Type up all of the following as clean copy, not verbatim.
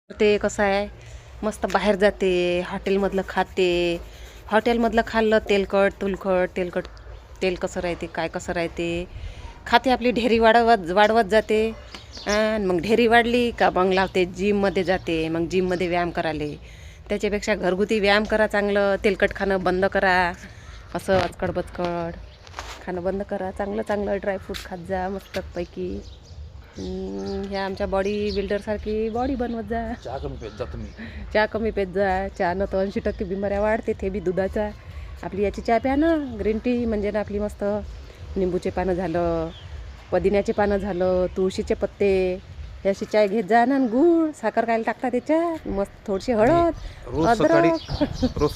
ते कसं आहे, मस्त बाहेर जाते, हॉटेलमधलं खाते. हॉटेलमधलं खाल्लं तेलकट तेल कसं राहते, काय कसं राहते, खाते. आपली ढेरी वाढवत वाढवत जाते. आणि मग ढेरी वाढली का मग लावते जिममध्ये जाते. मग जिममध्ये व्यायाम करायले. त्याच्यापेक्षा घरगुती व्यायाम करा, चांगलं तेलकट खाणं बंद करा. असं अचकड बचकड खाणं बंद करा. चांगलं चांगलं ड्रायफ्रूट खात जा मस्तपैकी. ह्या आमच्या बॉडी बिल्डरसारखी बॉडी बनवत जा. चहा कमी पेत जा तुम्ही. चहा कमी पेत जा. चहानं तर 80% बिमाऱ्या वाढते, ते बी दुधाचा. आपली याची चहा प्या ना, ग्रीन टी. म्हणजे ना आपली मस्त निंबूचे पानं झालं, पुदिन्याचे पानं झालं, तुळशीचे पत्ते, याची चाय घेत जा ना. गूळ साखर खायला टाकता त्याच्यात, मस्त थोडीशी हळद, रोज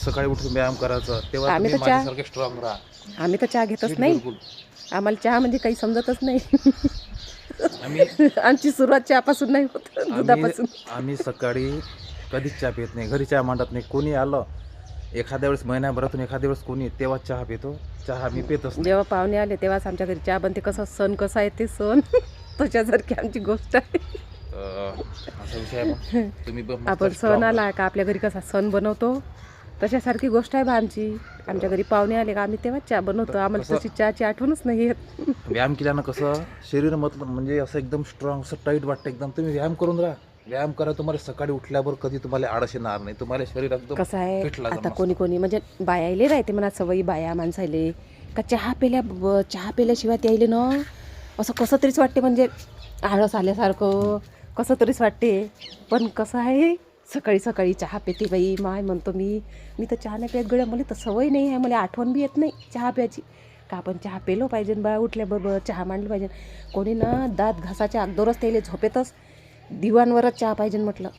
सकाळी उठून व्यायाम करायचं, तेव्हा आम्ही तुम्ही तर चहा माझ्यासारखे स्ट्रॉंग राहा. आम्ही तर चहा घेतच नाही. आम्हाला चहा म्हणजे काही समजतच नाही. आमची सुरुवात चहापासून नाही होत, दुधापासून. आम्ही सकाळी कधीच चहा पित नाही, घरी चहा मांडत नाही. कोणी आलं एखाद्या वेळेस, महिन्याभरातून एखाद्या वेळेस कोणी, तेव्हा चहा पितो. चहा मी पितच नाही. जेव्हा पाहुणे आले तेव्हाच आमच्या घरी चहा बनते. कसं सण कसा आहे ते सण तशासारखी आमची गोष्ट आहे. असा विषय आहे मग. तुम्ही मस्त आपण strong सण राहा. आला का आपल्या घरी कसा सण बनवतो, तशासारखी गोष्ट आहे बा आमची. आमच्या घरी पाहुणे आले का आम्ही तेव्हा चहा बनवतो. आम्हाला तशी चहाची आठवणच नाही येत. व्यायाम केल्यानं कसं शरीर मतलब म्हणजे असं एकदम स्ट्रॉंग, असं टाईट वाटतं एकदम. तुम्ही व्यायाम करून राहा. व्यायाम करा, तुम्हाला सकाळी उठल्यावर कधी तुम्हाला आळस येणार नाही. तुम्हाला शरीर एकदम कसं आहे, फिट लागेल आता मस्त. कोणी कोणी म्हणजे बायाले राहते म्हणा सवयी, बाया माणसाले का चहा पेल्याशिवाय त्याले ना असं कसं तरीच वाटते, म्हणजे आळस आल्यासारखं कसं तरीच वाटते. पण कसं आहे, सकाळी सकाळी चहा पेते बाई, माय म्हणतो मी तर चहा नाही पेत गड्या. मला तर सवय नाही आहे, मला आठवण बी येत नाही चहा प्यायची. का आपण चहा पेलो पाहिजे बा, उठल्याबरोबर चहा मांडलं पाहिजे. कोणी ना दात घासाच्या अगोदरच त्याला झोपेतच दिवाणवरच चहा पाहिजे म्हटलं.